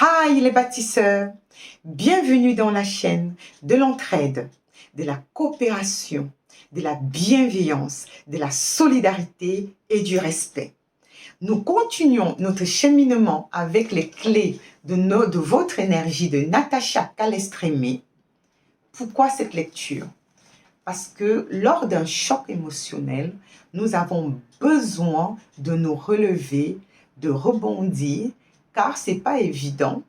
Hi les bâtisseurs, bienvenue dans la chaîne de l'entraide, de la coopération, de la bienveillance, de la solidarité et du respect. Nous continuons notre cheminement avec les clés de votre énergie de Natacha Calestrémé. Pourquoi cette lecture? Parce que lors d'un choc émotionnel, nous avons besoin de nous relever, de rebondir, car ce n'est pas évident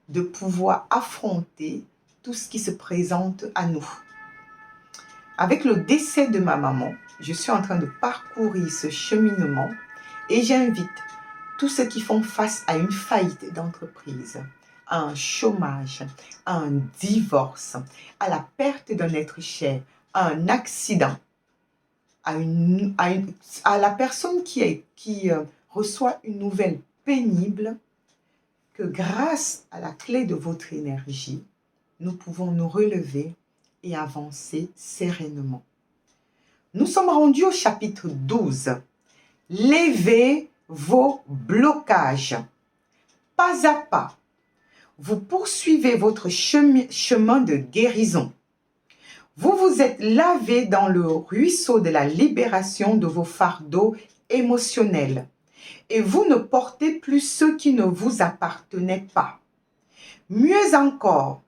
de pouvoir affronter tout ce qui se présente à nous. Avec le décès de ma maman, je suis en train de parcourir ce cheminement et j'invite tous ceux qui font face à une faillite d'entreprise, à un chômage, à un divorce, à la perte d'un être cher, à un accident, à la personne qui reçoit une nouvelle pénible, que grâce à la clé de votre énergie, nous pouvons nous relever et avancer sereinement. Nous sommes rendus au chapitre 12. Levez vos blocages. Pas à pas, vous poursuivez votre chemin de guérison. Vous vous êtes lavé dans le ruisseau de la libération de vos fardeaux émotionnels et vous ne portez plus ceux qui ne vous appartenaient pas. Mieux encore,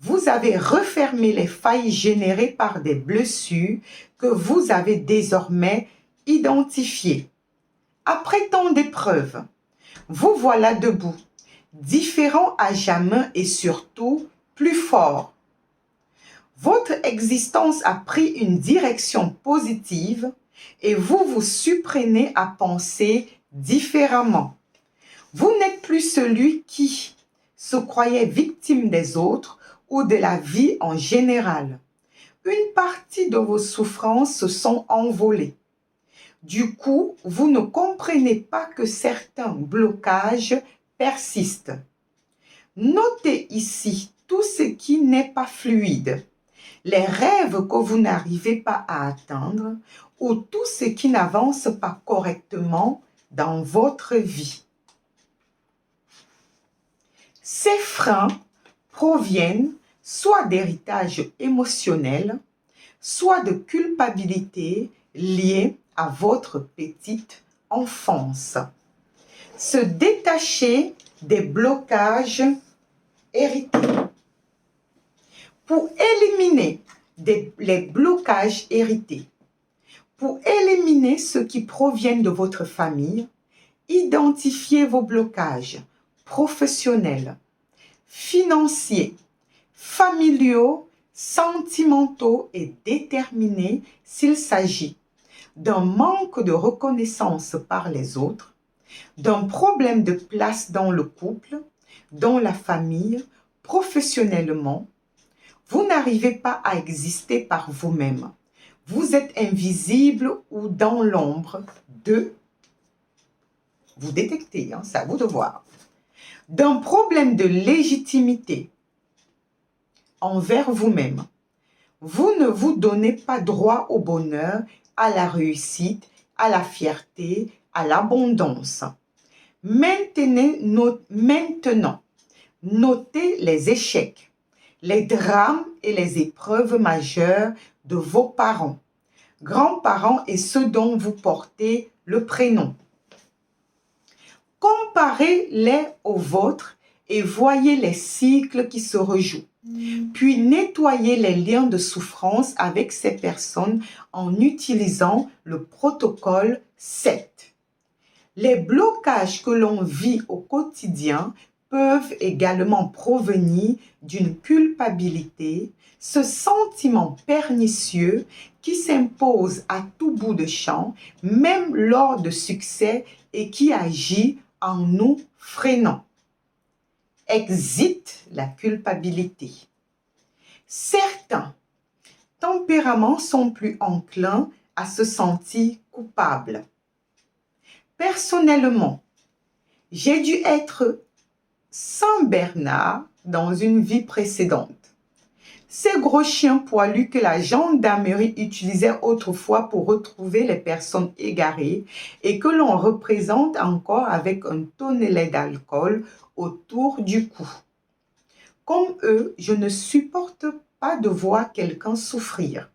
vous avez refermé les failles générées par des blessures que vous avez désormais identifiées. Après tant d'épreuves, vous voilà debout, différent à jamais et surtout plus fort. Votre existence a pris une direction positive et vous vous surprenez à penser différemment. Vous n'êtes plus celui qui se croyait victime des autres ou de la vie en général. Une partie de vos souffrances se sont envolées. Du coup, vous ne comprenez pas que certains blocages persistent. Notez ici tout ce qui n'est pas fluide, les rêves que vous n'arrivez pas à atteindre ou tout ce qui n'avance pas correctement dans votre vie. Ces freins proviennent soit d'héritage émotionnel, soit de culpabilité liée à votre petite enfance. Se détacher des blocages hérités. Pour éliminer les blocages hérités, pour éliminer ceux qui proviennent de votre famille, identifiez vos blocages professionnels, financiers, familiaux, sentimentaux et déterminés s'il s'agit d'un manque de reconnaissance par les autres, d'un problème de place dans le couple, dans la famille, professionnellement. Vous n'arrivez pas à exister par vous-même. Vous êtes invisible ou dans l'ombre de... Vous détectez, c'est à vous de voir. D'un problème de légitimité envers vous-même. Vous ne vous donnez pas droit au bonheur, à la réussite, à la fierté, à l'abondance. Maintenant, notez les échecs, les drames et les épreuves majeures de vos parents, grands-parents et ceux dont vous portez le prénom. Comparez-les aux vôtres et voyez les cycles qui se rejouent. Puis nettoyez les liens de souffrance avec ces personnes en utilisant le protocole 7. Les blocages que l'on vit au quotidien peuvent également provenir d'une culpabilité, ce sentiment pernicieux qui s'impose à tout bout de champ, même lors de succès et qui agit en nous freinant. Exit la culpabilité. Certains tempéraments sont plus enclins à se sentir coupables. Personnellement, j'ai dû être Saint Bernard dans une vie précédente. Ces gros chiens poilus que la gendarmerie utilisait autrefois pour retrouver les personnes égarées et que l'on représente encore avec un tonnelet d'alcool autour du cou. Comme eux, je ne supporte pas de voir quelqu'un souffrir.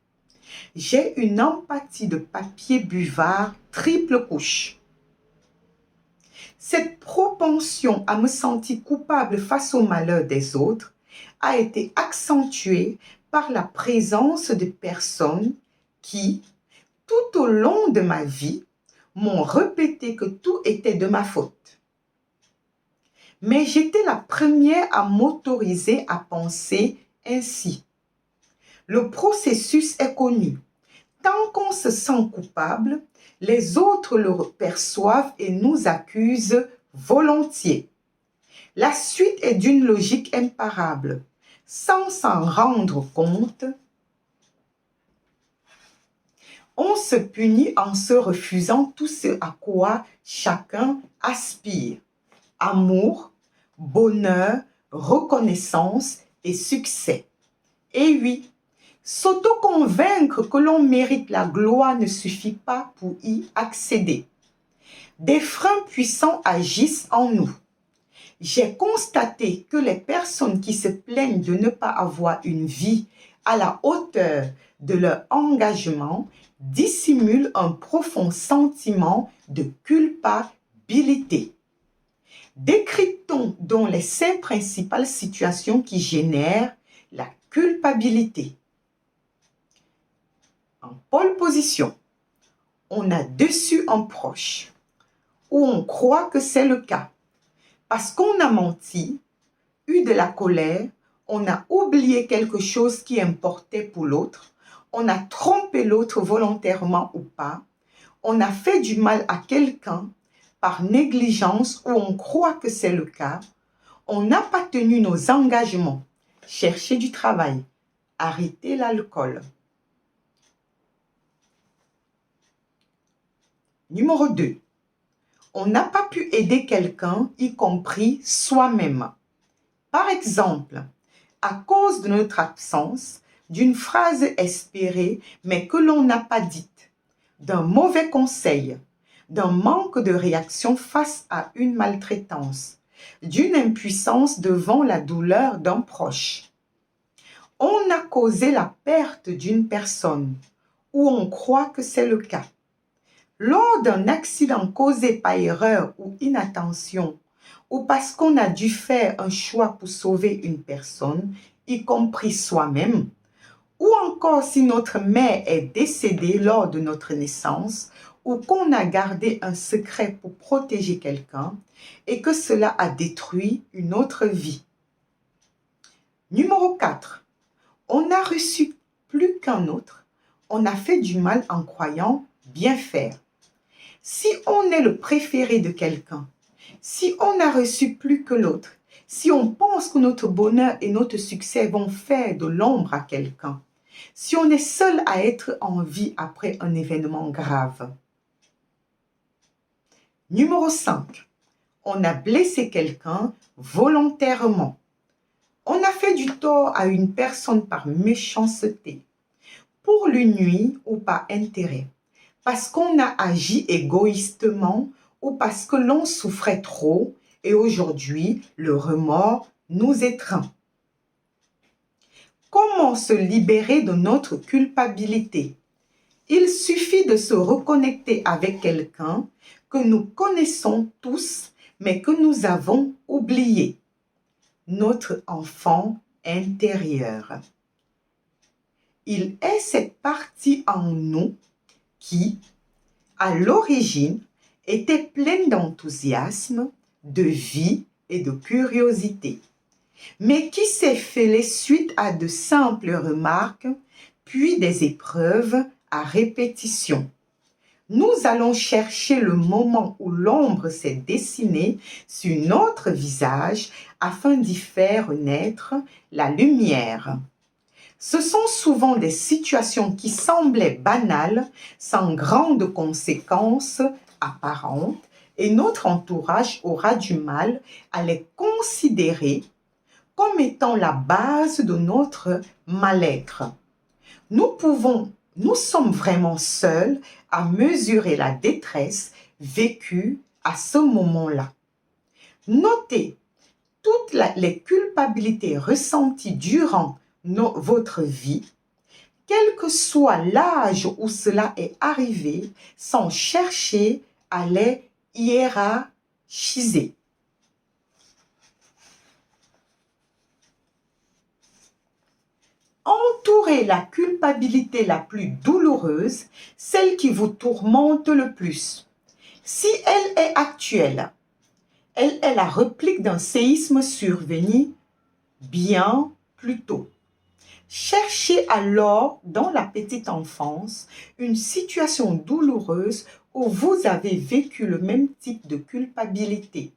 J'ai une empathie de papier buvard triple couche. Cette propension à me sentir coupable face au malheur des autres a été accentuée par la présence de personnes qui, tout au long de ma vie, m'ont répété que tout était de ma faute. Mais j'étais la première à m'autoriser à penser ainsi. Le processus est connu. Tant qu'on se sent coupable, les autres le perçoivent et nous accusent volontiers. La suite est d'une logique imparable. Sans s'en rendre compte, on se punit en se refusant tout ce à quoi chacun aspire. Amour, bonheur, reconnaissance et succès. Et oui, s'auto-convaincre que l'on mérite la gloire ne suffit pas pour y accéder. Des freins puissants agissent en nous. J'ai constaté que les personnes qui se plaignent de ne pas avoir une vie à la hauteur de leur engagement dissimulent un profond sentiment de culpabilité. Décryptons donc les 5 principales situations qui génèrent la culpabilité. En pole position, on a déçu un proche ou on croit que c'est le cas. Parce qu'on a menti, eu de la colère, on a oublié quelque chose qui importait pour l'autre, on a trompé l'autre volontairement ou pas, on a fait du mal à quelqu'un par négligence ou on croit que c'est le cas, on n'a pas tenu nos engagements, chercher du travail, arrêter l'alcool. Numéro 2. On n'a pas pu aider quelqu'un, y compris soi-même. Par exemple, à cause de notre absence, d'une phrase espérée mais que l'on n'a pas dite, d'un mauvais conseil, d'un manque de réaction face à une maltraitance, d'une impuissance devant la douleur d'un proche. On a causé la perte d'une personne ou on croit que c'est le cas. Lors d'un accident causé par erreur ou inattention, ou parce qu'on a dû faire un choix pour sauver une personne, y compris soi-même, ou encore si notre mère est décédée lors de notre naissance, ou qu'on a gardé un secret pour protéger quelqu'un et que cela a détruit une autre vie. Numéro 4. On a reçu plus qu'un autre, on a fait du mal en croyant bien faire. Si on est le préféré de quelqu'un, si on a reçu plus que l'autre, si on pense que notre bonheur et notre succès vont faire de l'ombre à quelqu'un, si on est seul à être en vie après un événement grave. Numéro 5. On a blessé quelqu'un volontairement. On a fait du tort à une personne par méchanceté, pour lui nuire ou par intérêt, parce qu'on a agi égoïstement ou parce que l'on souffrait trop et aujourd'hui le remords nous étreint. Comment se libérer de notre culpabilité? Il suffit de se reconnecter avec quelqu'un que nous connaissons tous mais que nous avons oublié. Notre enfant intérieur. Il est cette partie en nous qui, à l'origine, était pleine d'enthousiasme, de vie et de curiosité, mais qui s'est fêlée suite à de simples remarques, puis des épreuves à répétition. Nous allons chercher le moment où l'ombre s'est dessinée sur notre visage afin d'y faire naître la lumière. Ce sont souvent des situations qui semblaient banales, sans grandes conséquences apparentes, et notre entourage aura du mal à les considérer comme étant la base de notre mal-être. Nous sommes vraiment seuls à mesurer la détresse vécue à ce moment-là. Notez toutes les culpabilités ressenties durant votre vie, quel que soit l'âge où cela est arrivé, sans chercher à les hiérarchiser. Entourez la culpabilité la plus douloureuse, celle qui vous tourmente le plus. Si elle est actuelle, elle est la réplique d'un séisme survenu bien plus tôt. Cherchez alors dans la petite enfance une situation douloureuse où vous avez vécu le même type de culpabilité.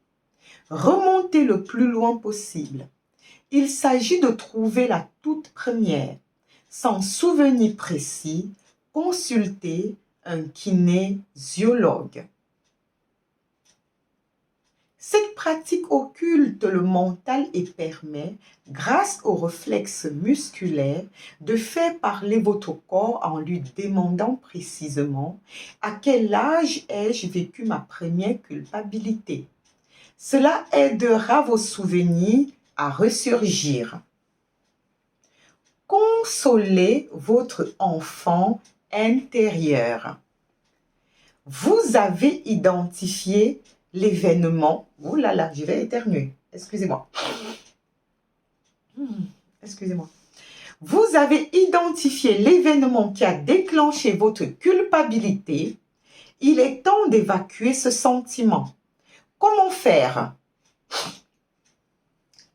Remontez le plus loin possible. Il s'agit de trouver la toute première. Sans souvenir précis, consultez un kinésiologue. Cette pratique occulte le mental et permet, grâce aux réflexes musculaires, de faire parler votre corps en lui demandant précisément à quel âge ai-je vécu ma première culpabilité. Cela aidera vos souvenirs à ressurgir. Consolez votre enfant intérieur. Vous avez identifié l'événement. Oh là là, je vais éternuer. Excusez-moi. Excusez-moi. Vous avez identifié l'événement qui a déclenché votre culpabilité. Il est temps d'évacuer ce sentiment. Comment faire?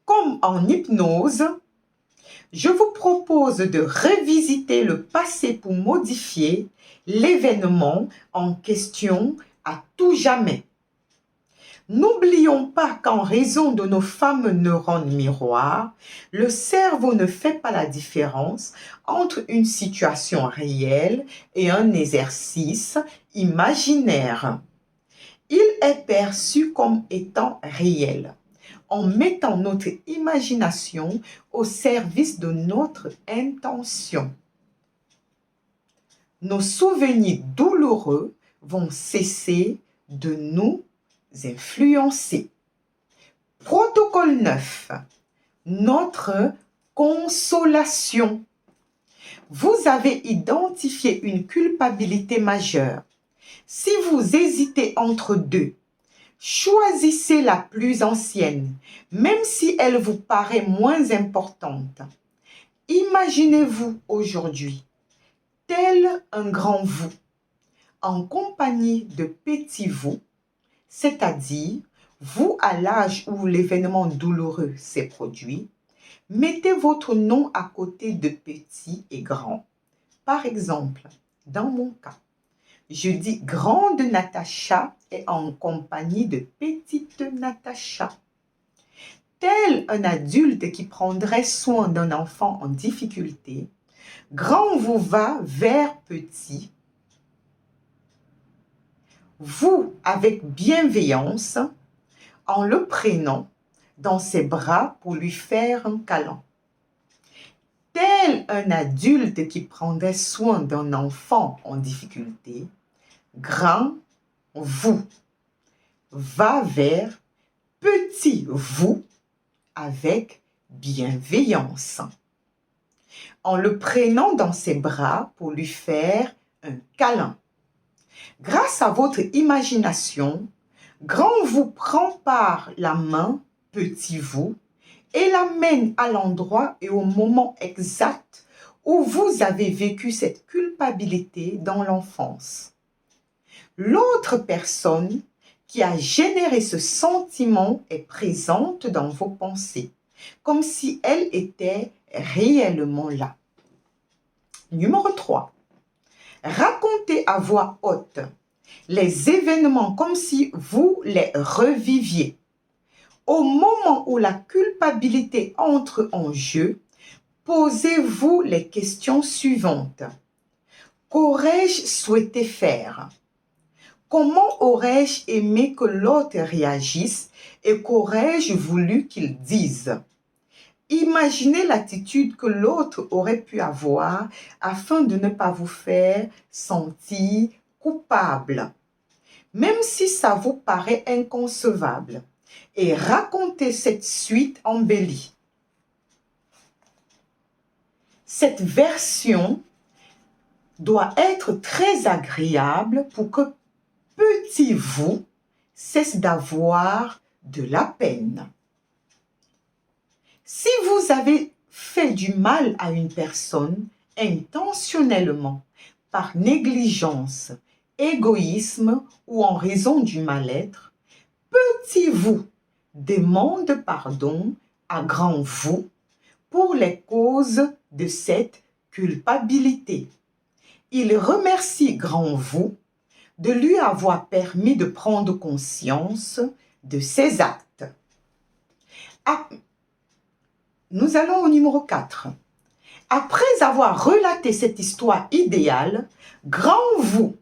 Comme en hypnose, je vous propose de revisiter le passé pour modifier l'événement en question à tout jamais. N'oublions pas qu'en raison de nos fameux neurones miroirs, le cerveau ne fait pas la différence entre une situation réelle et un exercice imaginaire. Il est perçu comme étant réel, en mettant notre imagination au service de notre intention. Nos souvenirs douloureux vont cesser de nous influencer. Protocole 9. Notre consolation. Vous avez identifié une culpabilité majeure. Si vous hésitez entre deux, choisissez la plus ancienne, même si elle vous paraît moins importante. Imaginez-vous aujourd'hui, tel un grand vous, en compagnie de petits vous, c'est-à-dire vous à l'âge où l'événement douloureux s'est produit. Mettez votre nom à côté de petit et grand. Par exemple, dans mon cas, je dis grande Natacha est en compagnie de petite Natacha. Tel un adulte qui prendrait soin d'un enfant en difficulté, grand vous va vers petit. Vous, avec bienveillance, en le prenant dans ses bras pour lui faire un câlin. Tel un adulte qui prendrait soin d'un enfant en difficulté, grand vous va vers petit vous avec bienveillance. En le prenant dans ses bras pour lui faire un câlin. Grâce à votre imagination, grand vous prend par la main, petit vous, et l'amène à l'endroit et au moment exact où vous avez vécu cette culpabilité dans l'enfance. L'autre personne qui a généré ce sentiment est présente dans vos pensées, comme si elle était réellement là. Numéro 3. Racontez à voix haute les événements comme si vous les reviviez. Au moment où la culpabilité entre en jeu, posez-vous les questions suivantes. Qu'aurais-je souhaité faire? Comment aurais-je aimé que l'autre réagisse et qu'aurais-je voulu qu'il dise? Imaginez l'attitude que l'autre aurait pu avoir afin de ne pas vous faire sentir coupable. Même si ça vous paraît inconcevable, et racontez cette suite embellie. Cette version doit être très agréable pour que petit vous cesse d'avoir de la peine. Si vous avez fait du mal à une personne intentionnellement, par négligence, égoïsme ou en raison du mal-être, petit vous demande pardon à grand vous pour les causes de cette culpabilité. Il remercie grand vous de lui avoir permis de prendre conscience de ses actes. Nous allons au numéro 4. Après avoir relaté cette histoire idéale, grand vous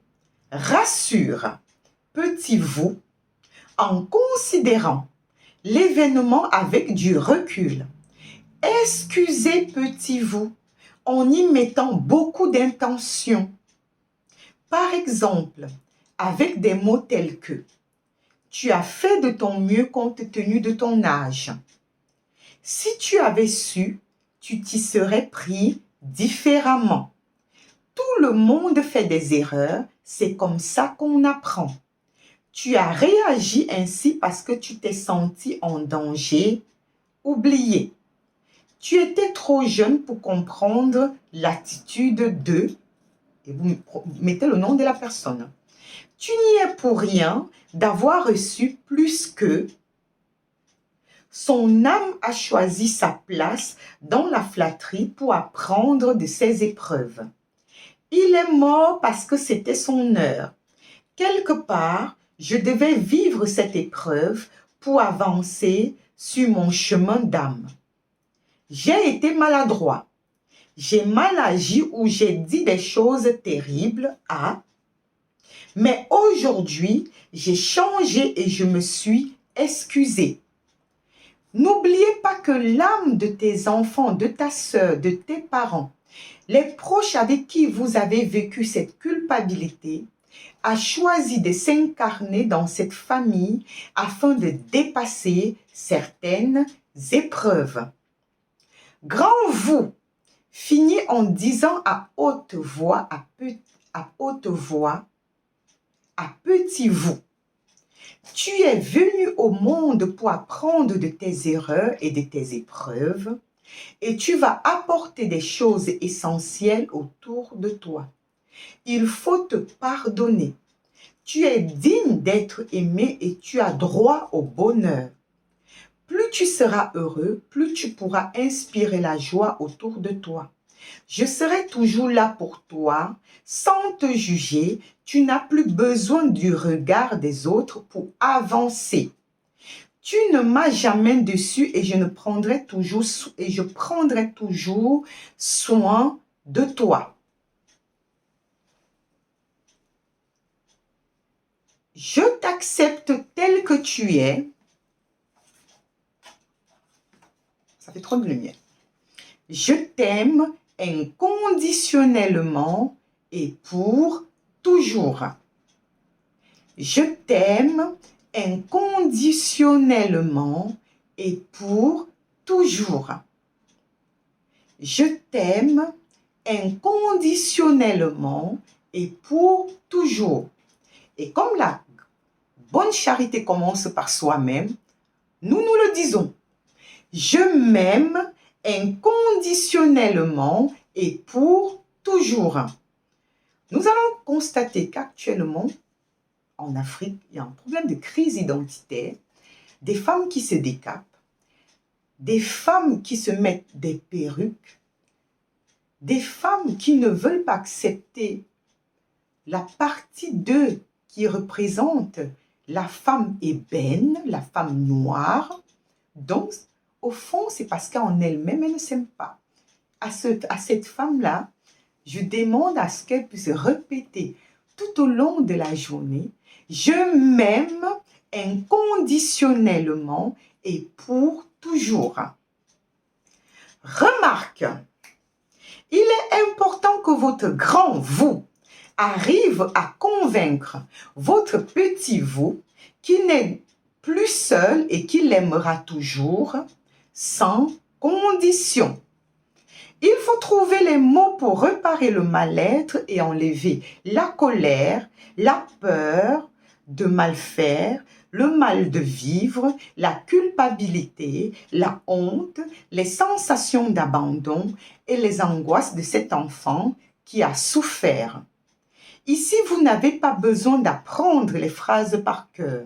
rassure petit vous en considérant l'événement avec du recul. Excusez petit vous en y mettant beaucoup d'intention. Par exemple, avec des mots tels que « Tu as fait de ton mieux compte tenu de ton âge. Si tu avais su, tu t'y serais pris différemment. Tout le monde fait des erreurs, c'est comme ça qu'on apprend. Tu as réagi ainsi parce que tu t'es senti en danger, oublié. Tu étais trop jeune pour comprendre l'attitude de... » et vous mettez le nom de la personne. Tu n'y es pour rien d'avoir reçu plus que... Son âme a choisi sa place dans la flatterie pour apprendre de ses épreuves. Il est mort parce que c'était son heure. Quelque part, je devais vivre cette épreuve pour avancer sur mon chemin d'âme. J'ai été maladroit. J'ai mal agi ou j'ai dit des choses terribles à... Mais aujourd'hui, j'ai changé et je me suis excusé. N'oubliez pas que l'âme de tes enfants, de ta sœur, de tes parents, les proches avec qui vous avez vécu cette culpabilité, a choisi de s'incarner dans cette famille afin de dépasser certaines épreuves. Grand vous finit en disant à haute voix, à petit vous. Tu es venu au monde pour apprendre de tes erreurs et de tes épreuves et tu vas apporter des choses essentielles autour de toi. Il faut te pardonner. Tu es digne d'être aimé et tu as droit au bonheur. Plus tu seras heureux, plus tu pourras inspirer la joie autour de toi. Je serai toujours là pour toi, sans te juger. Tu n'as plus besoin du regard des autres pour avancer. Tu ne m'as jamais déçu et je prendrai toujours soin de toi. Je t'accepte tel que tu es. Ça fait trop de lumière. Je t'aime inconditionnellement et pour toujours. Je t'aime inconditionnellement et pour toujours. Je t'aime inconditionnellement et pour toujours. Et comme la bonne charité commence par soi-même, nous nous le disons. Je m'aime inconditionnellement et pour toujours. Nous allons constater qu'actuellement, en Afrique, il y a un problème de crise identitaire, des femmes qui se décapent, des femmes qui se mettent des perruques, des femmes qui ne veulent pas accepter la partie d'eux qui représente la femme ébène, la femme noire. Donc, au fond, c'est parce qu'en elle-même, elle ne s'aime pas. À cette femme-là, je demande à ce qu'elle puisse répéter tout au long de la journée, je m'aime inconditionnellement et pour toujours. Remarque, il est important que votre grand vous arrive à convaincre votre petit vous qui n'est plus seul et qui l'aimera toujours sans condition. Il faut trouver les mots pour réparer le mal-être et enlever la colère, la peur de mal faire, le mal de vivre, la culpabilité, la honte, les sensations d'abandon et les angoisses de cet enfant qui a souffert. Ici, vous n'avez pas besoin d'apprendre les phrases par cœur.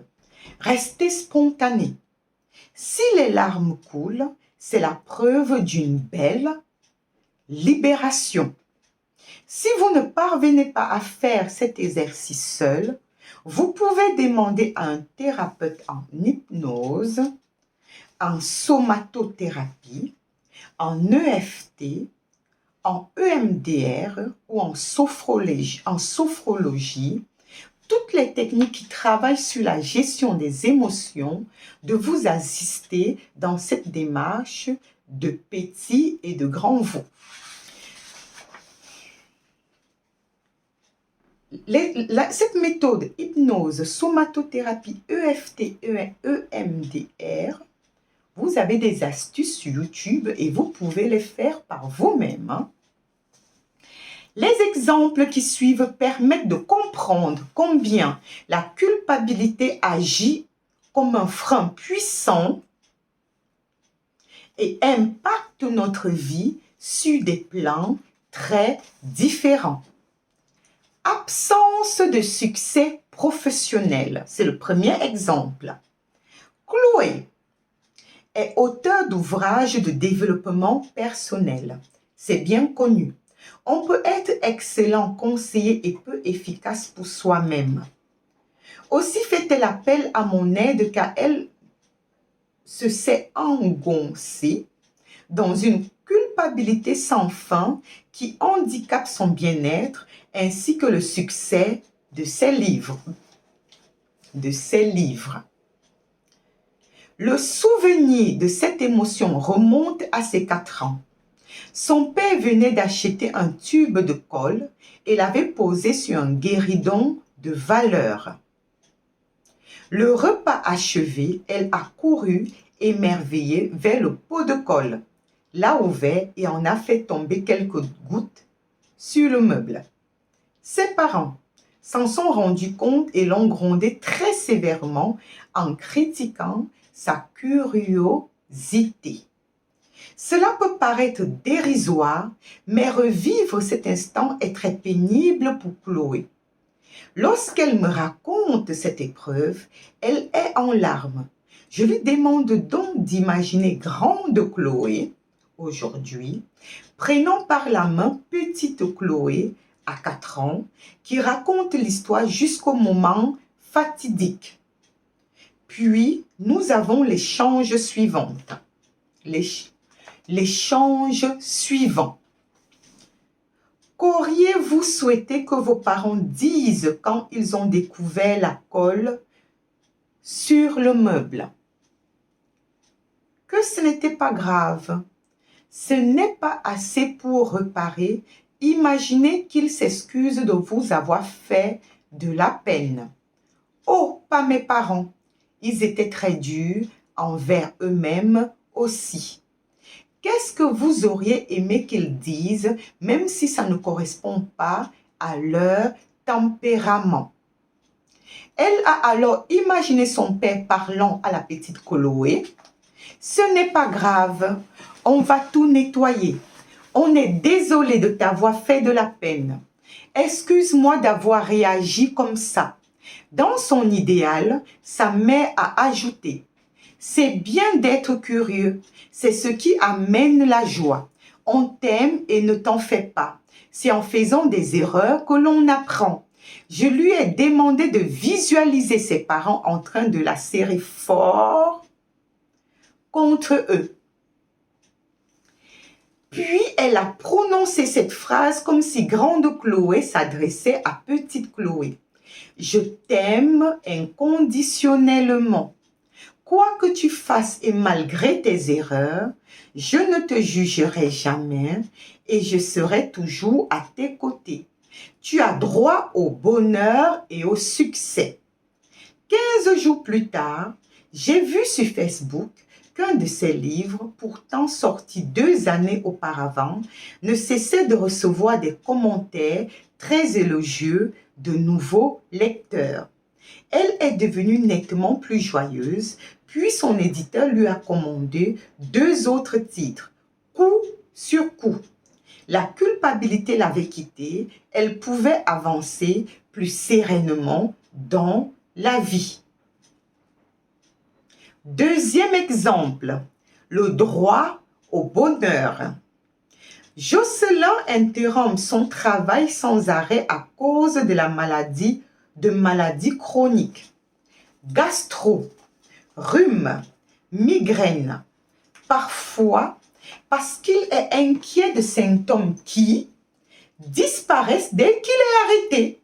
Restez spontané. Si les larmes coulent, c'est la preuve d'une belle libération. Si vous ne parvenez pas à faire cet exercice seul, vous pouvez demander à un thérapeute en hypnose, en somatothérapie, en EFT, en EMDR ou en sophrologie, toutes les techniques qui travaillent sur la gestion des émotions, de vous assister dans cette démarche de petit et de grand vous. Cette méthode hypnose, somatothérapie, EFT, EMDR, vous avez des astuces sur YouTube et vous pouvez les faire par vous-même. Les exemples qui suivent permettent de comprendre combien la culpabilité agit comme un frein puissant et impacte notre vie sur des plans très différents. Absence de succès professionnel, c'est le premier exemple. Chloé est auteur d'ouvrages de développement personnel. C'est bien connu. On peut être excellent conseiller et peu efficace pour soi-même. Aussi fait-elle appel à mon aide car elle se s'est engoncée dans une culpabilité sans fin qui handicape son bien-être ainsi que le succès de ses livres. Le souvenir de cette émotion remonte à ses 4 ans. Son père venait d'acheter un tube de colle et l'avait posé sur un guéridon de valeur. Le repas achevé, elle a couru émerveillée vers le pot de colle, l'a ouvert et en a fait tomber quelques gouttes sur le meuble. Ses parents s'en sont rendus compte et l'ont grondé très sévèrement en critiquant sa curiosité. Cela peut paraître dérisoire, mais revivre cet instant est très pénible pour Chloé. Lorsqu'elle me raconte cette épreuve, elle est en larmes. Je lui demande donc d'imaginer grande Chloé, aujourd'hui, prenant par la main petite Chloé, à 4 ans, qui raconte l'histoire jusqu'au moment fatidique. Puis, nous avons l'échange suivant. L'échange suivant. Qu'auriez-vous souhaité que vos parents disent quand ils ont découvert la colle sur le meuble? Que ce n'était pas grave. Ce n'est pas assez pour réparer. Imaginez qu'ils s'excusent de vous avoir fait de la peine. Oh, pas mes parents. Ils étaient très durs envers eux-mêmes aussi. Qu'est-ce que vous auriez aimé qu'ils disent, même si ça ne correspond pas à leur tempérament? Elle a alors imaginé son père parlant à la petite Chloé. Ce n'est pas grave, on va tout nettoyer. On est désolé de t'avoir fait de la peine. Excuse-moi d'avoir réagi comme ça. Dans son idéal, sa mère a ajouté: c'est bien d'être curieux, c'est ce qui amène la joie. On t'aime et ne t'en fais pas. C'est en faisant des erreurs que l'on apprend. Je lui ai demandé de visualiser ses parents en train de la serrer fort contre eux. Puis elle a prononcé cette phrase comme si grande Chloé s'adressait à petite Chloé. Je t'aime inconditionnellement. Quoi que tu fasses et malgré tes erreurs, je ne te jugerai jamais et je serai toujours à tes côtés. Tu as droit au bonheur et au succès. 15 jours plus tard, j'ai vu sur Facebook qu'un de ses livres, pourtant sorti 2 années auparavant, ne cessait de recevoir des commentaires très élogieux de nouveaux lecteurs. Elle est devenue nettement plus joyeuse, puis son éditeur lui a commandé 2 autres titres, coup sur coup. La culpabilité l'avait quittée, elle pouvait avancer plus sereinement dans la vie. Deuxième exemple, le droit au bonheur. Jocelyn interrompt son travail sans arrêt à cause de maladies chroniques. Gastro, rhume, migraine. Parfois, parce qu'il est inquiet de symptômes qui disparaissent dès qu'il est arrêté.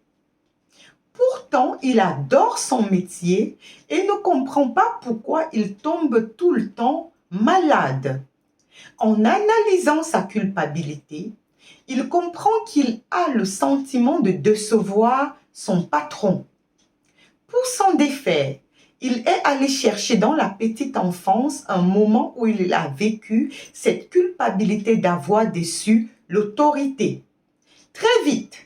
Pourtant, il adore son métier et ne comprend pas pourquoi il tombe tout le temps malade. En analysant sa culpabilité, il comprend qu'il a le sentiment de décevoir son patron. Pour s'en défaire, il est allé chercher dans la petite enfance un moment où il a vécu cette culpabilité d'avoir déçu l'autorité. Très vite,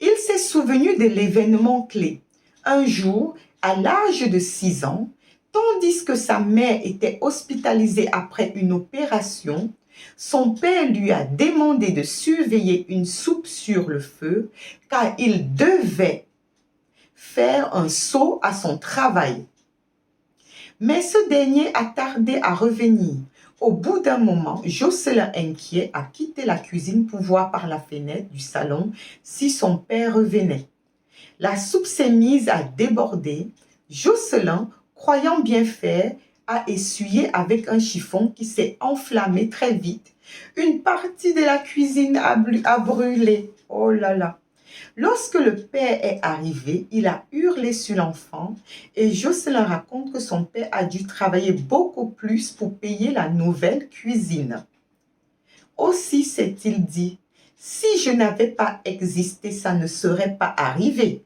il s'est souvenu de l'événement clé. Un jour, à l'âge de 6 ans, tandis que sa mère était hospitalisée après une opération, son père lui a demandé de surveiller une soupe sur le feu car il devait faire un saut à son travail. Mais ce dernier a tardé à revenir. Au bout d'un moment, Jocelyn, inquiet, a quitté la cuisine pour voir par la fenêtre du salon si son père revenait. La soupe s'est mise à déborder. Jocelyn, croyant bien faire, a essuyé avec un chiffon qui s'est enflammé très vite. Une partie de la cuisine a brûlé. Oh là là! Lorsque le père est arrivé, il a hurlé sur l'enfant et Jocelyn raconte que son père a dû travailler beaucoup plus pour payer la nouvelle cuisine. Aussi s'est-il dit, si je n'avais pas existé, ça ne serait pas arrivé.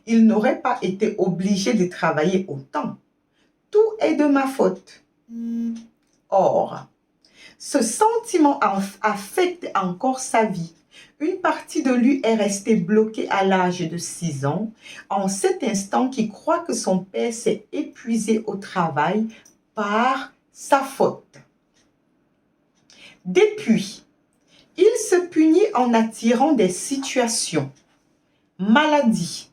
Il n'aurait pas été obligé de travailler autant. Tout est de ma faute. Or, ce sentiment affecte encore sa vie. Une partie de lui est restée bloquée à l'âge de 6 ans, en cet instant qu'il croit que son père s'est épuisé au travail par sa faute. Depuis, il se punit en attirant des situations, maladies,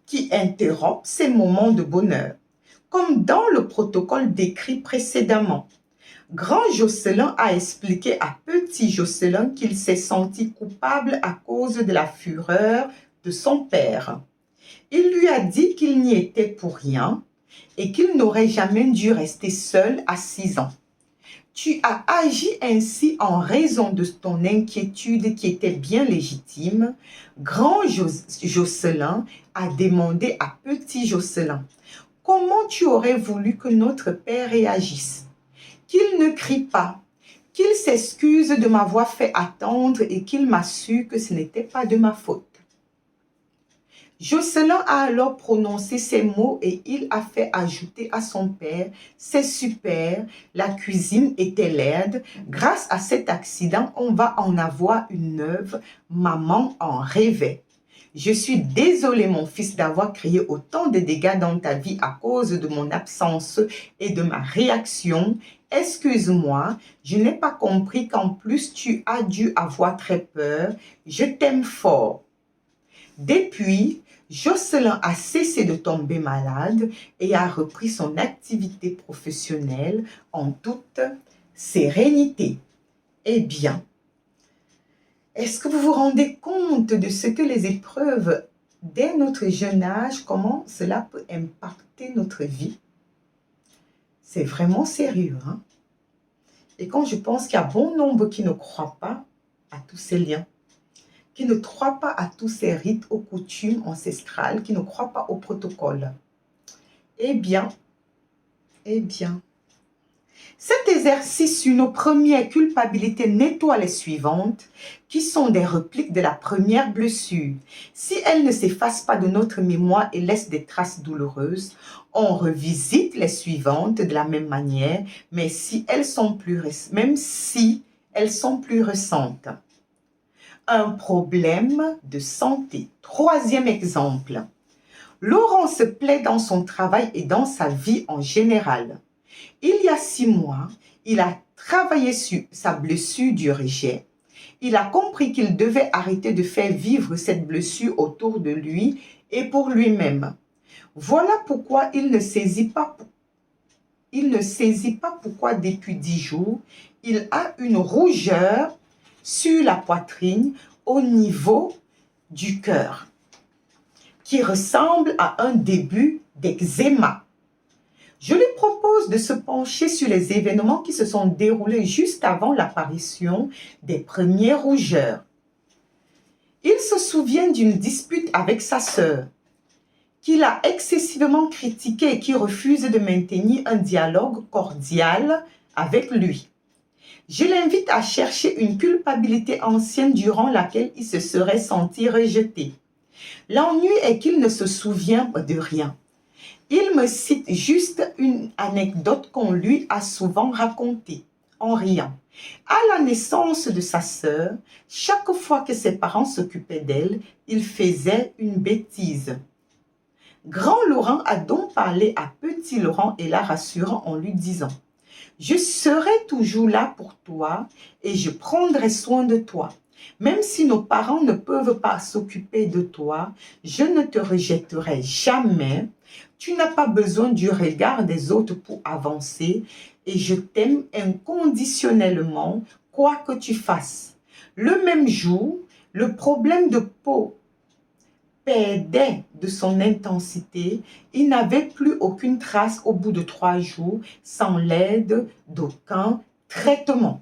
qui interrompent ses moments de bonheur, comme dans le protocole décrit précédemment. Grand Jocelyn a expliqué à Petit Jocelyn qu'il s'est senti coupable à cause de la fureur de son père. Il lui a dit qu'il n'y était pour rien et qu'il n'aurait jamais dû rester seul à 6 ans. Tu as agi ainsi en raison de ton inquiétude qui était bien légitime. Grand Jocelyn a demandé à Petit Jocelyn, comment tu aurais voulu que notre père réagisse? Qu'il ne crie pas, qu'il s'excuse de m'avoir fait attendre et qu'il m'assure que ce n'était pas de ma faute. Jocelyn a alors prononcé ces mots et il a fait ajouter à son père, c'est super, la cuisine était laide, grâce à cet accident, on va en avoir une neuve, maman en rêvait. Je suis désolée, mon fils, d'avoir créé autant de dégâts dans ta vie à cause de mon absence et de ma réaction. Excuse-moi, je n'ai pas compris qu'en plus tu as dû avoir très peur. Je t'aime fort. Depuis, Jocelyn a cessé de tomber malade et a repris son activité professionnelle en toute sérénité. Eh bien, est-ce que vous vous rendez compte de ce que les épreuves dès notre jeune âge, comment cela peut impacter notre vie? C'est vraiment sérieux, hein? Et quand je pense qu'il y a bon nombre qui ne croient pas à tous ces liens, qui ne croient pas à tous ces rites aux coutumes ancestrales, qui ne croient pas au protocole, eh bien, Eh bien, cet exercice sur nos premières culpabilités nettoie les suivantes, qui sont des répliques de la première blessure. Si elles ne s'effacent pas de notre mémoire et laissent des traces douloureuses, on revisite les suivantes de la même manière, mais même si elles sont plus récentes. Un problème de santé. Troisième exemple. Laurent se plaît dans son travail et dans sa vie en général. Il y a 6 mois, il a travaillé sur sa blessure du rejet. Il a compris qu'il devait arrêter de faire vivre cette blessure autour de lui et pour lui-même. Voilà pourquoi il ne saisit pas pourquoi depuis 10 jours, il a une rougeur sur la poitrine au niveau du cœur, qui ressemble à un début d'eczéma. Je lui propose de se pencher sur les événements qui se sont déroulés juste avant l'apparition des premières rougeurs. Il se souvient d'une dispute avec sa sœur, qu'il a excessivement critiquée et qui refuse de maintenir un dialogue cordial avec lui. Je l'invite à chercher une culpabilité ancienne durant laquelle il se serait senti rejeté. L'ennui est qu'il ne se souvient de rien. Il me cite juste une anecdote qu'on lui a souvent racontée, en riant. À la naissance de sa sœur, chaque fois que ses parents s'occupaient d'elle, il faisait une bêtise. Grand Laurent a donc parlé à petit Laurent et la rassurant en lui disant « Je serai toujours là pour toi et je prendrai soin de toi. Même si nos parents ne peuvent pas s'occuper de toi, je ne te rejetterai jamais. Tu n'as pas besoin du regard des autres pour avancer et je t'aime inconditionnellement, quoi que tu fasses. » Le même jour, le problème de peau perdait de son intensité. Il n'avait plus aucune trace au bout de 3 jours sans l'aide d'aucun traitement.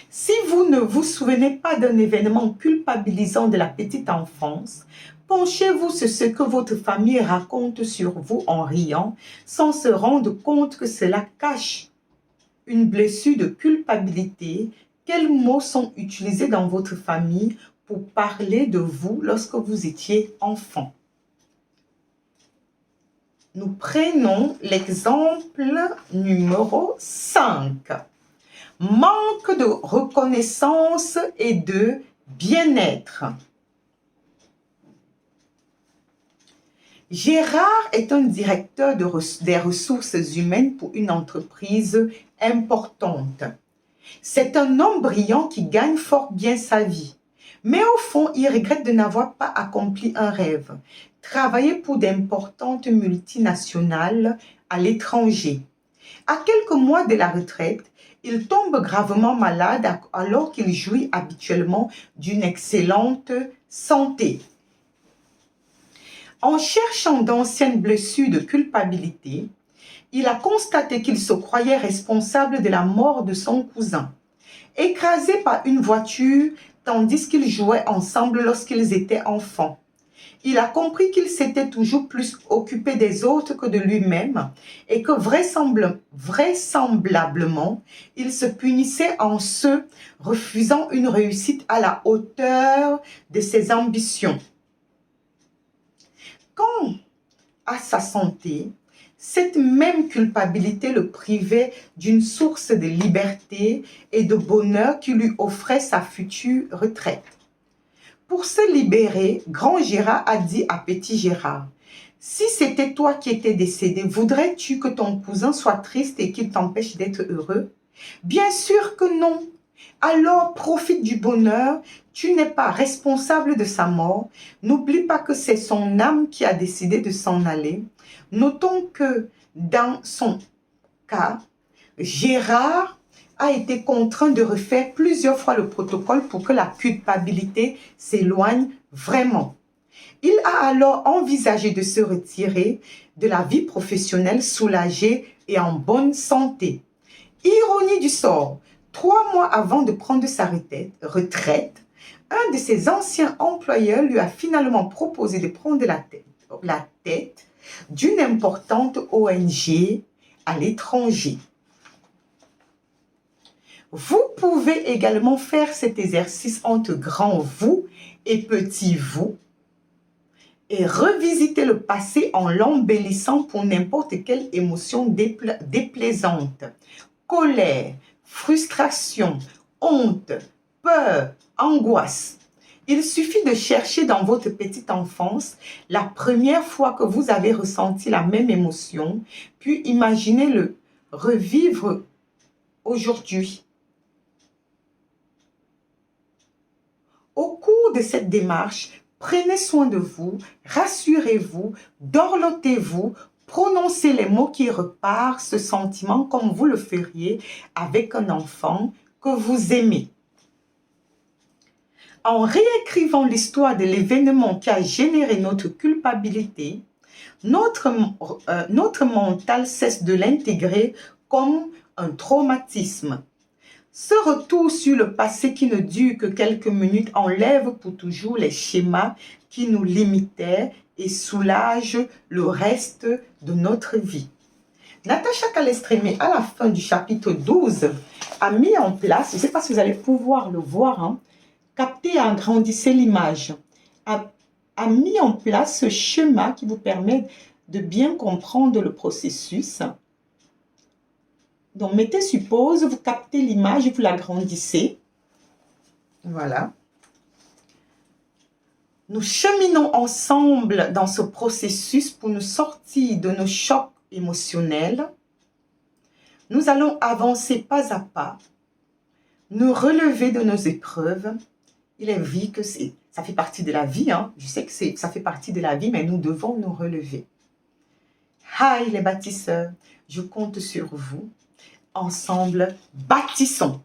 Si vous ne vous souvenez pas d'un événement culpabilisant de la petite enfance, penchez-vous sur ce que votre famille raconte sur vous en riant, sans se rendre compte que cela cache une blessure de culpabilité. Quels mots sont utilisés dans votre famille pour parler de vous lorsque vous étiez enfant? Nous prenons l'exemple numéro 5. Manque de reconnaissance et de bien-être. Gérard est un directeur des ressources humaines pour une entreprise importante. C'est un homme brillant qui gagne fort bien sa vie. Mais au fond, il regrette de n'avoir pas accompli un rêve, travailler pour d'importantes multinationales à l'étranger. À quelques mois de la retraite, il tombe gravement malade alors qu'il jouit habituellement d'une excellente santé. En cherchant d'anciennes blessures de culpabilité, il a constaté qu'il se croyait responsable de la mort de son cousin, écrasé par une voiture tandis qu'ils jouaient ensemble lorsqu'ils étaient enfants. Il a compris qu'il s'était toujours plus occupé des autres que de lui-même et que vraisemblablement, il se punissait en se refusant une réussite à la hauteur de ses ambitions. Quant à sa santé, cette même culpabilité le privait d'une source de liberté et de bonheur qui lui offrait sa future retraite. Pour se libérer, Grand Gérard a dit à Petit Gérard, « Si c'était toi qui étais décédé, voudrais-tu que ton cousin soit triste et qu'il t'empêche d'être heureux? Bien sûr que non. Alors profite du bonheur, tu n'es pas responsable de sa mort. N'oublie pas que c'est son âme qui a décidé de s'en aller. » Notons que dans son cas, Gérard a été contraint de refaire plusieurs fois le protocole pour que la culpabilité s'éloigne vraiment. Il a alors envisagé de se retirer de la vie professionnelle soulagé et en bonne santé. Ironie du sort, 3 mois avant de prendre sa retraite, un de ses anciens employeurs lui a finalement proposé de prendre la tête d'une importante ONG à l'étranger. Vous pouvez également faire cet exercice entre grand vous et petit vous et revisiter le passé en l'embellissant pour n'importe quelle émotion déplaisante. Colère, frustration, honte, peur, angoisse. Il suffit de chercher dans votre petite enfance la première fois que vous avez ressenti la même émotion, puis imaginez le revivre aujourd'hui. Au cours de cette démarche, prenez soin de vous, rassurez-vous, dorlotez-vous, prononcez les mots qui repartent ce sentiment comme vous le feriez avec un enfant que vous aimez. En réécrivant l'histoire de l'événement qui a généré notre culpabilité, notre mental cesse de l'intégrer comme un traumatisme. Ce retour sur le passé qui ne dure que quelques minutes enlève pour toujours les schémas qui nous limitaient et soulage le reste de notre vie. Natacha Calestrémé, à la fin du chapitre 12, a mis en place, je ne sais pas si vous allez pouvoir le voir, hein, capter et agrandissez l'image, a mis en place ce schéma qui vous permet de bien comprendre le processus. Donc, mettez sur pause, vous captez l'image, vous l'agrandissez. Voilà. Nous cheminons ensemble dans ce processus pour nous sortir de nos chocs émotionnels. Nous allons avancer pas à pas, nous relever de nos épreuves. Il est vrai que ça fait partie de la vie, hein. Je sais que ça fait partie de la vie, mais nous devons nous relever. Hi les bâtisseurs, je compte sur vous. Ensemble, bâtissons.